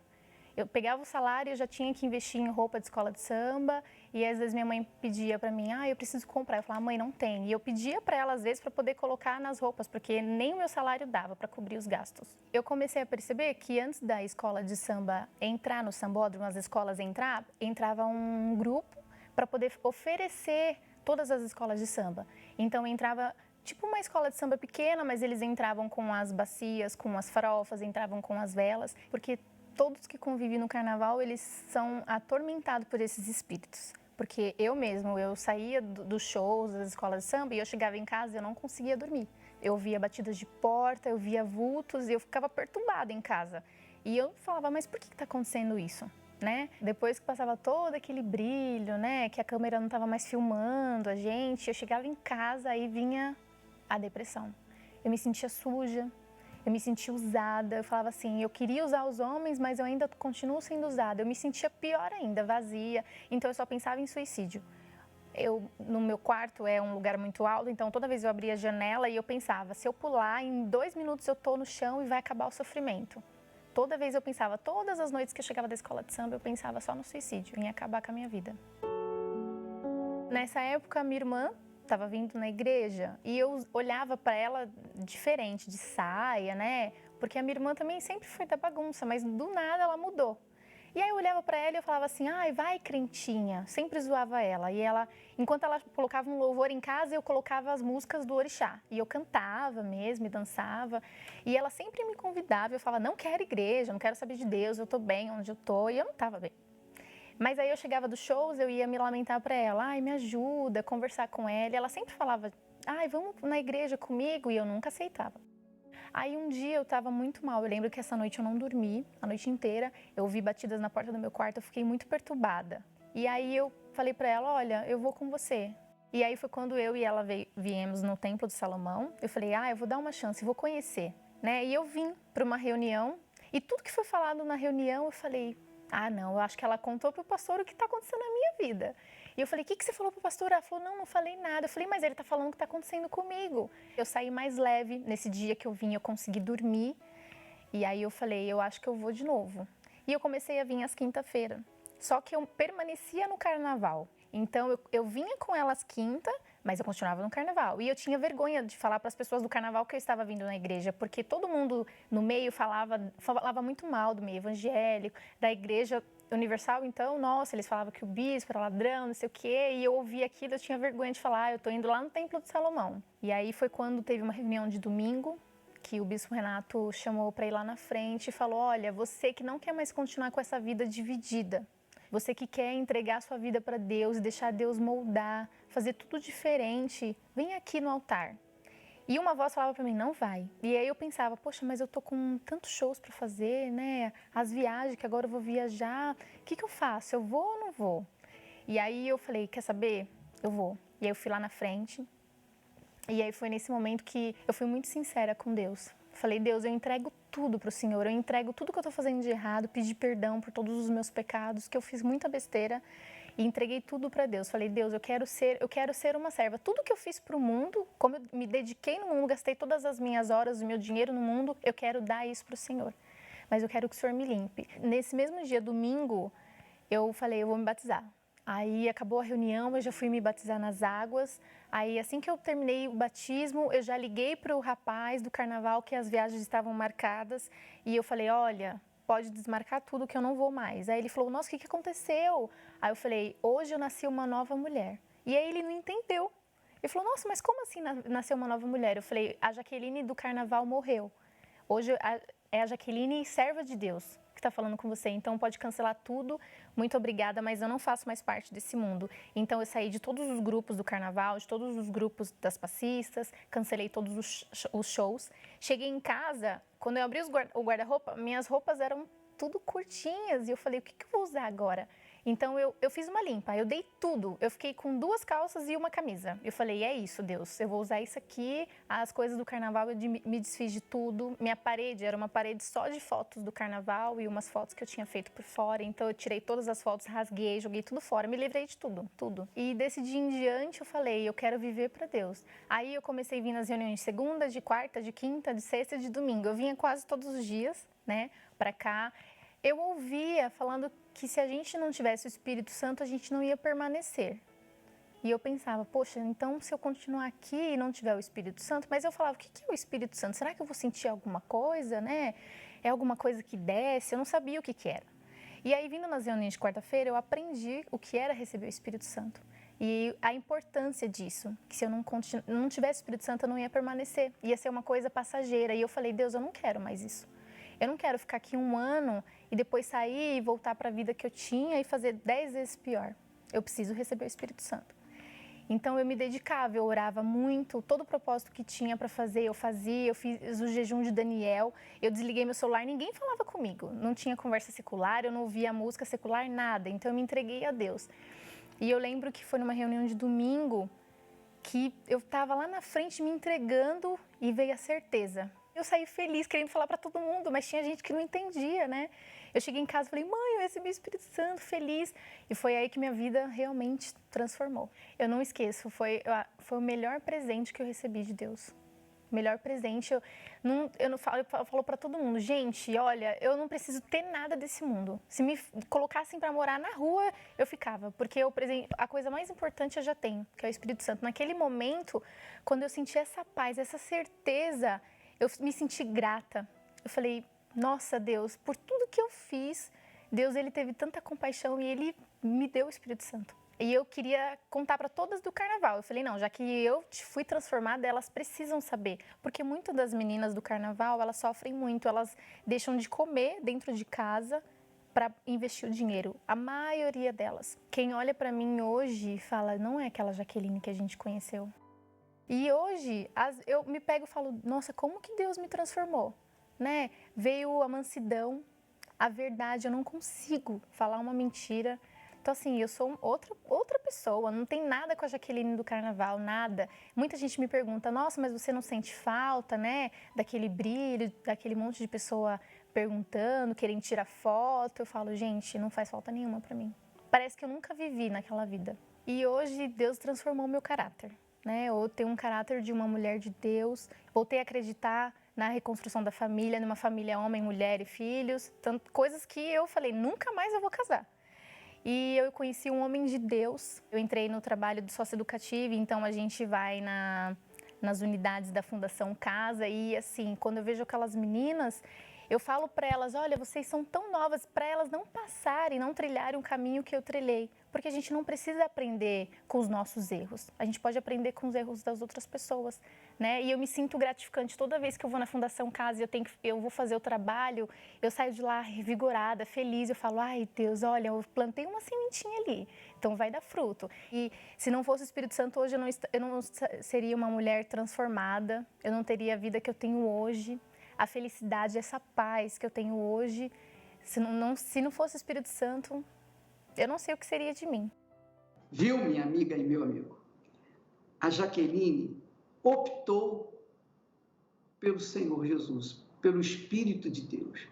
Eu pegava o salário e eu já tinha que investir em roupa de escola de samba. E às vezes minha mãe pedia para mim, eu preciso comprar. Eu falava, mãe, não tem. E eu pedia para ela às vezes para poder colocar nas roupas, porque nem o meu salário dava para cobrir os gastos. Eu comecei a perceber que antes da escola de samba entrar no sambódromo, as escolas entrava um grupo para poder oferecer todas as escolas de samba. Então entrava tipo uma escola de samba pequena, mas eles entravam com as bacias, com as farofas, entravam com as velas, porque todos que convivem no carnaval, eles são atormentados por esses espíritos. Porque eu saía dos shows, das escolas de samba, e eu chegava em casa e eu não conseguia dormir. Eu via batidas de porta, eu via vultos, e eu ficava perturbada em casa. E eu falava, mas por que está acontecendo isso? Né? Depois que passava todo aquele brilho, né, que a câmera não estava mais filmando a gente, eu chegava em casa, aí vinha a depressão. Eu me sentia suja. Eu me sentia usada, eu falava assim, eu queria usar os homens, mas eu ainda continuo sendo usada. Eu me sentia pior ainda, vazia, então eu só pensava em suicídio. No meu quarto é um lugar muito alto, então toda vez eu abria a janela e eu pensava, se eu pular, em 2 minutos eu tô no chão e vai acabar o sofrimento. Toda vez eu pensava, todas as noites que eu chegava da escola de samba, eu pensava só no suicídio, em acabar com a minha vida. Nessa época, minha irmã estava vindo na igreja e eu olhava para ela diferente, de saia, né? Porque a minha irmã também sempre foi da bagunça, mas do nada ela mudou. E aí eu olhava para ela e eu falava assim, vai crentinha, sempre zoava ela. E ela, enquanto ela colocava um louvor em casa, eu colocava as músicas do orixá. E eu cantava mesmo e dançava. E ela sempre me convidava, eu falava, não quero igreja, não quero saber de Deus, eu tô bem onde eu tô. E eu não estava bem. Mas aí eu chegava dos shows, eu ia me lamentar para ela, me ajuda, conversar com ela. E ela sempre falava, vamos na igreja comigo, e eu nunca aceitava. Aí um dia eu estava muito mal, eu lembro que essa noite eu não dormi, a noite inteira. Eu ouvi batidas na porta do meu quarto, eu fiquei muito perturbada. E aí eu falei para ela, olha, eu vou com você. E aí foi quando eu e ela viemos no Templo de Salomão. Eu falei, eu vou dar uma chance, vou conhecer, né? E eu vim para uma reunião, e tudo que foi falado na reunião, eu falei, não, eu acho que ela contou para o pastor o que está acontecendo na minha vida. E eu falei, o que você falou para o pastor? Ela falou, não falei nada. Eu falei, mas ele está falando o que está acontecendo comigo. Eu saí mais leve, nesse dia que eu vim, eu consegui dormir. E aí eu falei, eu acho que eu vou de novo. E eu comecei a vir às quinta-feira. Só que eu permanecia no carnaval. Então eu vinha com elas quinta, mas eu continuava no carnaval. E eu tinha vergonha de falar para as pessoas do carnaval que eu estava vindo na igreja, porque todo mundo no meio falava muito mal do meio evangélico, da igreja universal. Então, nossa, eles falavam que o bispo era ladrão, não sei o quê. E eu ouvia aquilo, eu tinha vergonha de falar, eu estou indo lá no Templo de Salomão. E aí foi quando teve uma reunião de domingo, que o bispo Renato chamou para ir lá na frente e falou, olha, você que não quer mais continuar com essa vida dividida, você que quer entregar a sua vida para Deus e deixar Deus moldar, fazer tudo diferente, vem aqui no altar. E uma voz falava para mim, não vai. E aí eu pensava, poxa, mas eu tô com tantos shows para fazer, né? As viagens, que agora eu vou viajar, o que eu faço? Eu vou ou não vou? E aí eu falei, quer saber? Eu vou. E aí eu fui lá na frente. E aí foi nesse momento que eu fui muito sincera com Deus. Falei, Deus, eu entrego tudo para o Senhor, eu entrego tudo que eu estou fazendo de errado, pedi perdão por todos os meus pecados, que eu fiz muita besteira, e entreguei tudo para Deus. Falei, Deus, eu quero ser uma serva. Tudo que eu fiz para o mundo, como eu me dediquei no mundo, gastei todas as minhas horas, o meu dinheiro no mundo, eu quero dar isso para o Senhor. Mas eu quero que o Senhor me limpe. Nesse mesmo dia, domingo, eu falei, eu vou me batizar. Aí acabou a reunião, eu já fui me batizar nas águas. Aí assim que eu terminei o batismo, eu já liguei para o rapaz do carnaval que as viagens estavam marcadas. E eu falei, olha, pode desmarcar tudo que eu não vou mais. Aí ele falou, nossa, o que aconteceu? Aí eu falei, hoje eu nasci uma nova mulher. E aí ele não entendeu. Ele falou, nossa, mas como assim nasceu uma nova mulher? Eu falei, a Jaqueline do carnaval morreu. Hoje é a Jaqueline, serva de Deus, que está falando com você. Então pode cancelar tudo. Muito obrigada, mas eu não faço mais parte desse mundo. Então eu saí de todos os grupos do carnaval, de todos os grupos das passistas, cancelei todos os shows. Cheguei em casa, quando eu abri o guarda-roupa, minhas roupas eram tudo curtinhas. E eu falei, o que eu vou usar agora? Então eu fiz uma limpa, eu dei tudo. Eu fiquei com 2 calças e uma camisa. Eu falei, é isso, Deus, eu vou usar isso aqui. As coisas do carnaval eu me desfiz de tudo. Minha parede era uma parede só de fotos do carnaval e umas fotos que eu tinha feito por fora. Então eu tirei todas as fotos, rasguei, joguei tudo fora, me livrei de tudo, tudo. E desse dia em diante eu falei, eu quero viver para Deus. Aí eu comecei a vir nas reuniões de segunda, de quarta, de quinta, de sexta e de domingo. Eu vinha quase todos os dias, né, para cá. Eu ouvia falando que se a gente não tivesse o Espírito Santo, a gente não ia permanecer. E eu pensava, poxa, então se eu continuar aqui e não tiver o Espírito Santo, mas eu falava, o que é o Espírito Santo? Será que eu vou sentir alguma coisa, né? É alguma coisa que desce? Eu não sabia o que era. E aí, vindo nas reuniões de quarta-feira, eu aprendi o que era receber o Espírito Santo. E a importância disso, que se eu não tivesse o Espírito Santo, eu não ia permanecer. Ia ser uma coisa passageira. E eu falei, Deus, eu não quero mais isso. Eu não quero ficar aqui 1 ano e depois sair e voltar para a vida que eu tinha e fazer 10 vezes pior. Eu preciso receber o Espírito Santo. Então, eu me dedicava, eu orava muito, todo o propósito que tinha para fazer, eu fazia, eu fiz o jejum de Daniel, eu desliguei meu celular, ninguém falava comigo, não tinha conversa secular, eu não ouvia música secular, nada, então eu me entreguei a Deus. E eu lembro que foi numa reunião de domingo que eu estava lá na frente me entregando e veio a certeza. Eu saí feliz, querendo falar para todo mundo, mas tinha gente que não entendia, né? Eu cheguei em casa e falei, mãe, eu recebi o Espírito Santo, feliz. E foi aí que minha vida realmente transformou. Eu não esqueço, foi o melhor presente que eu recebi de Deus. O melhor presente. Eu falo para todo mundo, gente, olha, eu não preciso ter nada desse mundo. Se me colocassem para morar na rua, eu ficava. Porque a coisa mais importante eu já tenho, que é o Espírito Santo. Naquele momento, quando eu senti essa paz, essa certeza, eu me senti grata. Eu falei, nossa, Deus, por tudo que eu fiz, Deus, ele teve tanta compaixão e ele me deu o Espírito Santo. E eu queria contar para todas do carnaval. Eu falei, não, já que eu fui transformada, elas precisam saber. Porque muitas das meninas do carnaval, elas sofrem muito, elas deixam de comer dentro de casa para investir o dinheiro. A maioria delas. Quem olha para mim hoje fala, não é aquela Jaqueline que a gente conheceu. E hoje, eu me pego e falo, nossa, como que Deus me transformou? Né? Veio a mansidão, a verdade, eu não consigo falar uma mentira. Então, assim, eu sou outra pessoa, não tem nada com a Jaqueline do carnaval, nada. Muita gente me pergunta, nossa, mas você não sente falta, né? Daquele brilho, daquele monte de pessoa perguntando, querendo tirar foto. Eu falo, gente, não faz falta nenhuma pra mim. Parece que eu nunca vivi naquela vida. E hoje Deus transformou meu caráter, né? Eu tenho um caráter de uma mulher de Deus, voltei a acreditar na reconstrução da família, numa família homem, mulher e filhos, coisas que eu falei, nunca mais eu vou casar. E eu conheci um homem de Deus, eu entrei no trabalho do sócio-educativo, então a gente vai nas unidades da Fundação Casa e assim, quando eu vejo aquelas meninas, eu falo para elas, olha, vocês são tão novas, para elas não passarem, não trilharem um caminho que eu trilhei. Porque a gente não precisa aprender com os nossos erros, a gente pode aprender com os erros das outras pessoas, né? E eu me sinto gratificante toda vez que eu vou na Fundação Casa e eu vou fazer o trabalho, eu saio de lá revigorada, feliz, eu falo, ai Deus, olha, eu plantei uma sementinha ali, então vai dar fruto. E se não fosse o Espírito Santo hoje, eu não seria uma mulher transformada, eu não teria a vida que eu tenho hoje, a felicidade, essa paz que eu tenho hoje. Se não fosse o Espírito Santo, eu não sei o que seria de mim. Viu, minha amiga e meu amigo? A Jaqueline optou pelo Senhor Jesus, pelo Espírito de Deus.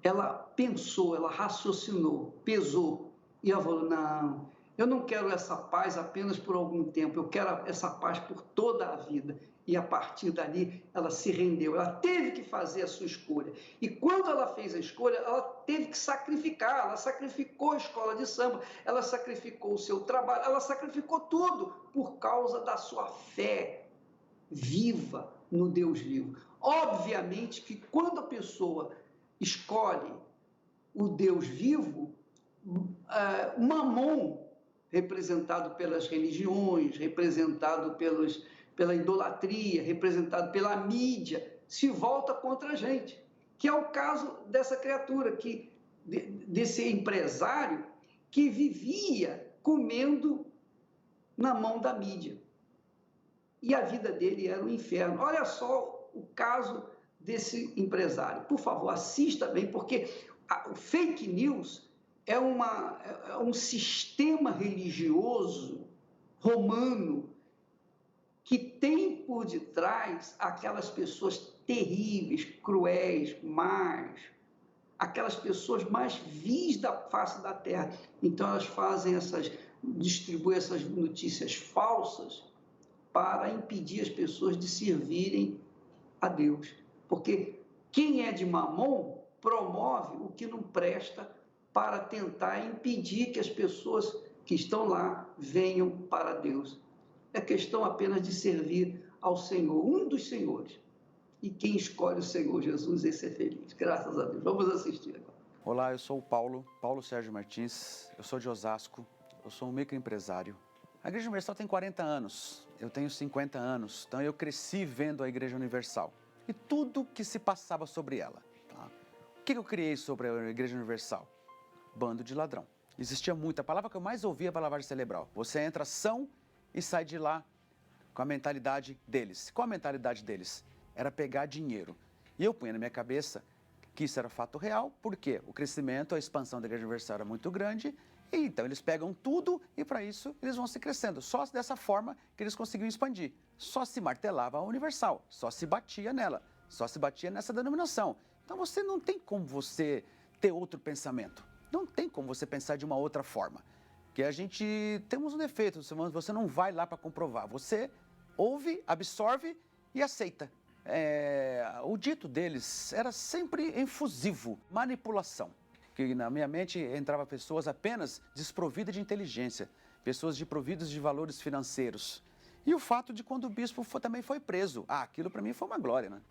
Ela pensou, ela raciocinou, pesou e ela falou, não, eu não quero essa paz apenas por algum tempo, eu quero essa paz por toda a vida. E a partir dali, ela se rendeu, ela teve que fazer a sua escolha. E quando ela fez a escolha, ela teve que sacrificar, ela sacrificou a escola de samba, ela sacrificou o seu trabalho, ela sacrificou tudo por causa da sua fé viva no Deus vivo. Obviamente que quando a pessoa escolhe o Deus vivo, Mamon, representado pelas religiões, representado pela idolatria, representado pela mídia, se volta contra a gente, que é o caso dessa criatura, desse empresário que vivia comendo na mão da mídia. E a vida dele era um inferno. Olha só o caso desse empresário. Por favor, assista bem, porque o fake news é um sistema religioso romano que tem por detrás aquelas pessoas terríveis, cruéis, más, aquelas pessoas mais vis da face da terra. Então, elas distribuem essas notícias falsas para impedir as pessoas de servirem a Deus. Porque quem é de Mamon promove o que não presta para tentar impedir que as pessoas que estão lá venham para Deus. É questão apenas de servir ao Senhor, um dos senhores. E quem escolhe o Senhor Jesus, esse é feliz. Graças a Deus. Vamos assistir agora. Olá, eu sou o Paulo Sérgio Martins, eu sou de Osasco, eu sou um microempresário. A Igreja Universal tem 40 anos, eu tenho 50 anos, então eu cresci vendo a Igreja Universal e tudo que se passava sobre ela. Tá? O que eu criei sobre a Igreja Universal? Bando de ladrão. Existia muito, a palavra que eu mais ouvia é a palavra cerebral. Você entra são e sai de lá com a mentalidade deles. Qual a mentalidade deles? Era pegar dinheiro. E eu punha na minha cabeça que isso era fato real, porque o crescimento, a expansão da Igreja Universal era muito grande, e então eles pegam tudo e para isso eles vão se crescendo. Só dessa forma que eles conseguiam expandir. Só se martelava a Universal, só se batia nela, só se batia nessa denominação. Então você não tem como você ter outro pensamento, não tem como você pensar de uma outra forma. Porque a gente temos um defeito, você não vai lá para comprovar, você ouve, absorve e aceita. O dito deles era sempre efusivo, manipulação. Que na minha mente entrava pessoas apenas desprovidas de inteligência, pessoas desprovidas de valores financeiros. E o fato de quando o bispo também foi preso. Aquilo para mim foi uma glória, né?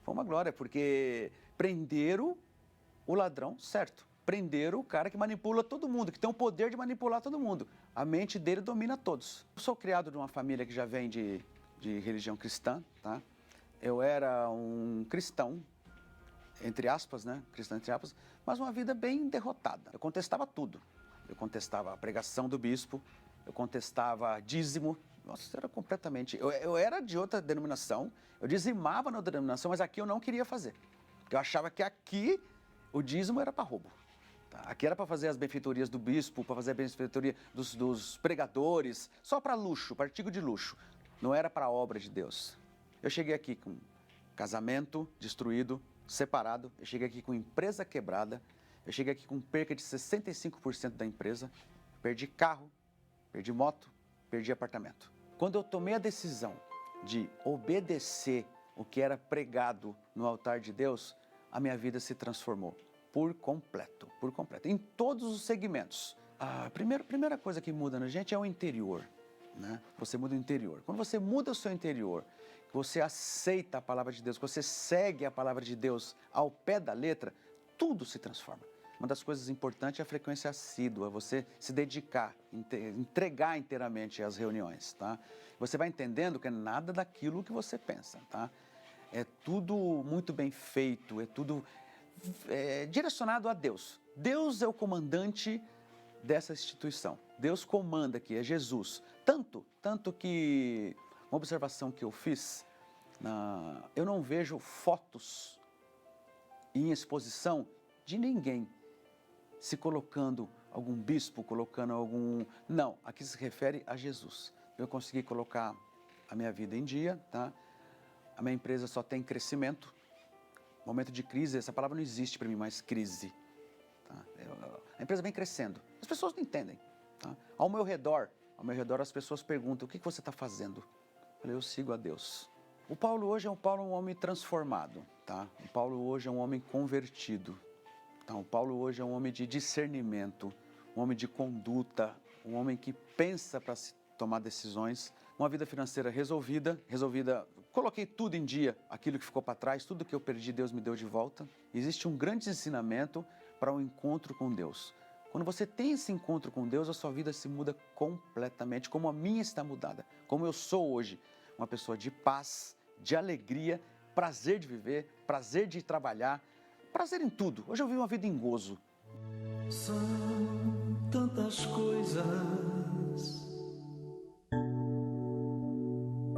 Foi uma glória, porque prenderam o ladrão, certo? Prenderam o cara que manipula todo mundo, que tem o poder de manipular todo mundo. A mente dele domina todos. Eu sou criado de uma família que já vem de religião cristã, tá? Eu era um cristão, entre aspas, né? Cristão entre aspas, mas uma vida bem derrotada. Eu contestava tudo. Eu contestava a pregação do bispo, eu contestava dízimo. Nossa, era completamente... Eu era de outra denominação, eu dizimava na denominação, mas aqui eu não queria fazer. Porque eu achava que aqui o dízimo era para roubo. Tá? Aqui era para fazer as benfeitorias do bispo, para fazer a benfeitoria dos pregadores, só para luxo, para artigo de luxo. Não era para a obra de Deus. Eu cheguei aqui com casamento destruído, separado, eu cheguei aqui com empresa quebrada, eu cheguei aqui com perca de 65% da empresa, perdi carro, perdi moto, perdi apartamento. Quando eu tomei a decisão de obedecer o que era pregado no altar de Deus, a minha vida se transformou por completo, em todos os segmentos. A primeira coisa que muda na gente é o interior, né? Você muda o interior. Quando você muda o seu interior, você aceita a palavra de Deus, você segue a palavra de Deus ao pé da letra, tudo se transforma. Uma das coisas importantes é a frequência assídua, você se dedicar, entregar inteiramente às reuniões, tá? Você vai entendendo que é nada daquilo que você pensa, tá? É tudo muito bem feito, é tudo direcionado a Deus. Deus é o comandante dessa instituição. Deus comanda aqui, é Jesus. Tanto que... Uma observação que eu fiz, eu não vejo fotos em exposição de ninguém se colocando, algum bispo colocando algum... Não, aqui se refere a Jesus. Eu consegui colocar a minha vida em dia, tá? A minha empresa só tem crescimento. Momento de crise, essa palavra não existe para mim mais, crise. Tá? A empresa vem crescendo. As pessoas não entendem. Tá? Ao meu redor as pessoas perguntam, o que você está fazendo? Eu sigo a Deus. O Paulo hoje é um homem transformado, tá? O Paulo hoje é um homem convertido. Tá? O Paulo hoje é um homem de discernimento, um homem de conduta, um homem que pensa para se tomar decisões, uma vida financeira resolvida, coloquei tudo em dia, aquilo que ficou para trás, tudo que eu perdi, Deus me deu de volta. Existe um grande ensinamento para o encontro com Deus. Quando você tem esse encontro com Deus, a sua vida se muda completamente, como a minha está mudada. Como eu sou hoje, uma pessoa de paz, de alegria, prazer de viver, prazer de trabalhar, prazer em tudo. Hoje eu vivo uma vida em gozo. São tantas coisas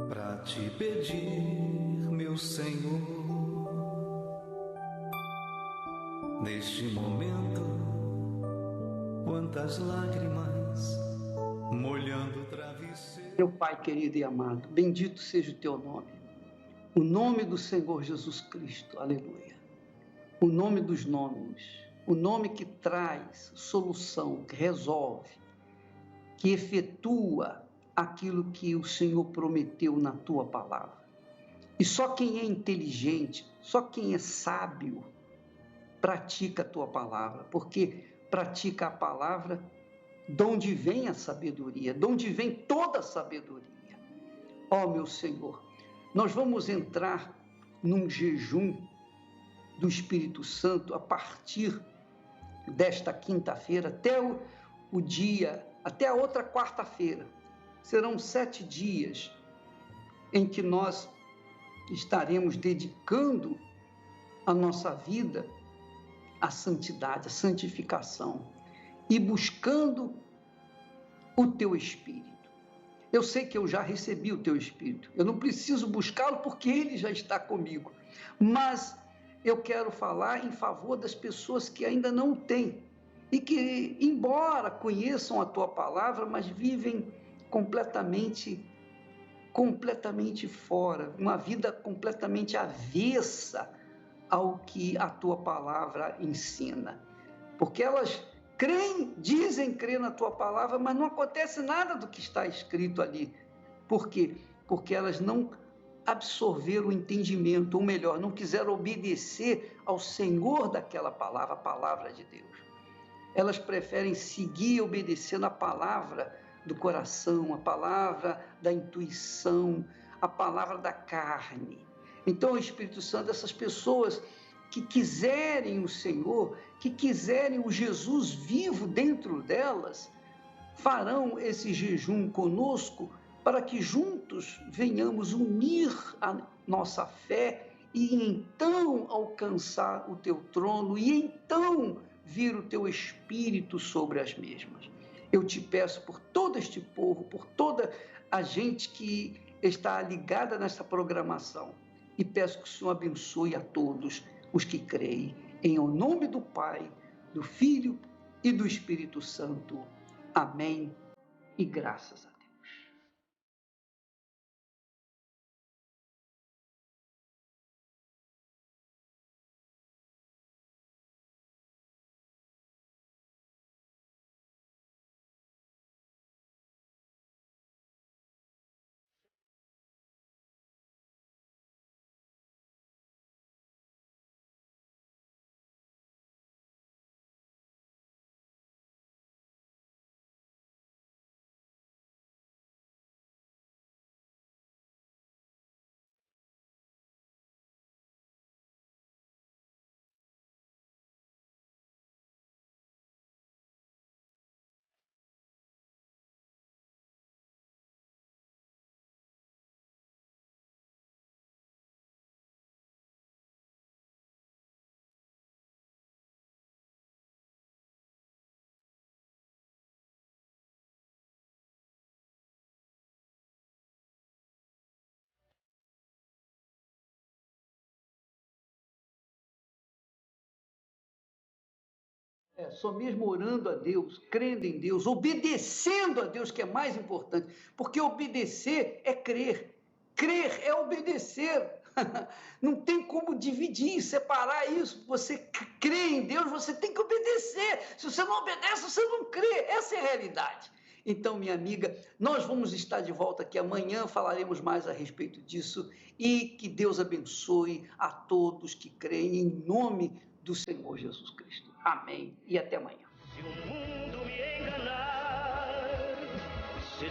para te pedir, meu Senhor, neste momento. Quantas lágrimas molhando o travesseiro. Meu Pai querido e amado, bendito seja o teu nome. O nome do Senhor Jesus Cristo, aleluia. O nome dos nomes, o nome que traz solução, que resolve, que efetua aquilo que o Senhor prometeu na tua palavra. E só quem é inteligente, só quem é sábio, pratica a tua palavra, porque pratica a palavra de onde vem a sabedoria, de onde vem toda a sabedoria. Ó meu Senhor, nós vamos entrar num jejum do Espírito Santo a partir desta quinta-feira até o dia, até a outra quarta-feira. Serão 7 dias em que nós estaremos dedicando a nossa vida à santidade, à santificação e buscando o teu Espírito. Eu sei que eu já recebi o teu Espírito, eu não preciso buscá-lo porque ele já está comigo, mas eu quero falar em favor das pessoas que ainda não têm e que, embora conheçam a tua palavra, mas vivem completamente fora, uma vida completamente avessa ao que a tua palavra ensina. Porque elas dizem crer na tua palavra, mas não acontece nada do que está escrito ali. Por quê? Porque elas não absorveram o entendimento, ou melhor, não quiseram obedecer ao Senhor daquela palavra, a palavra de Deus. Elas preferem seguir obedecendo a palavra do coração, a palavra da intuição, a palavra da carne. Então, o Espírito Santo, essas pessoas que quiserem o Senhor, que quiserem o Jesus vivo dentro delas, farão esse jejum conosco para que juntos venhamos unir a nossa fé e então alcançar o teu trono e então vir o teu Espírito sobre as mesmas. Eu te peço por todo este povo, por toda a gente que está ligada nessa programação e peço que o Senhor abençoe a todos os que creem, em o nome do Pai, do Filho e do Espírito Santo. Amém e graças a Deus. Só mesmo orando a Deus, crendo em Deus, obedecendo a Deus, que é mais importante, porque obedecer é crer, crer é obedecer, não tem como dividir, separar isso. Você crê em Deus, você tem que obedecer, se você não obedece, você não crê, essa é a realidade. Então, minha amiga, nós vamos estar de volta aqui amanhã, falaremos mais a respeito disso e que Deus abençoe a todos que creem em nome do Senhor Jesus Cristo. Amém e até amanhã. Se o mundo me enganar, se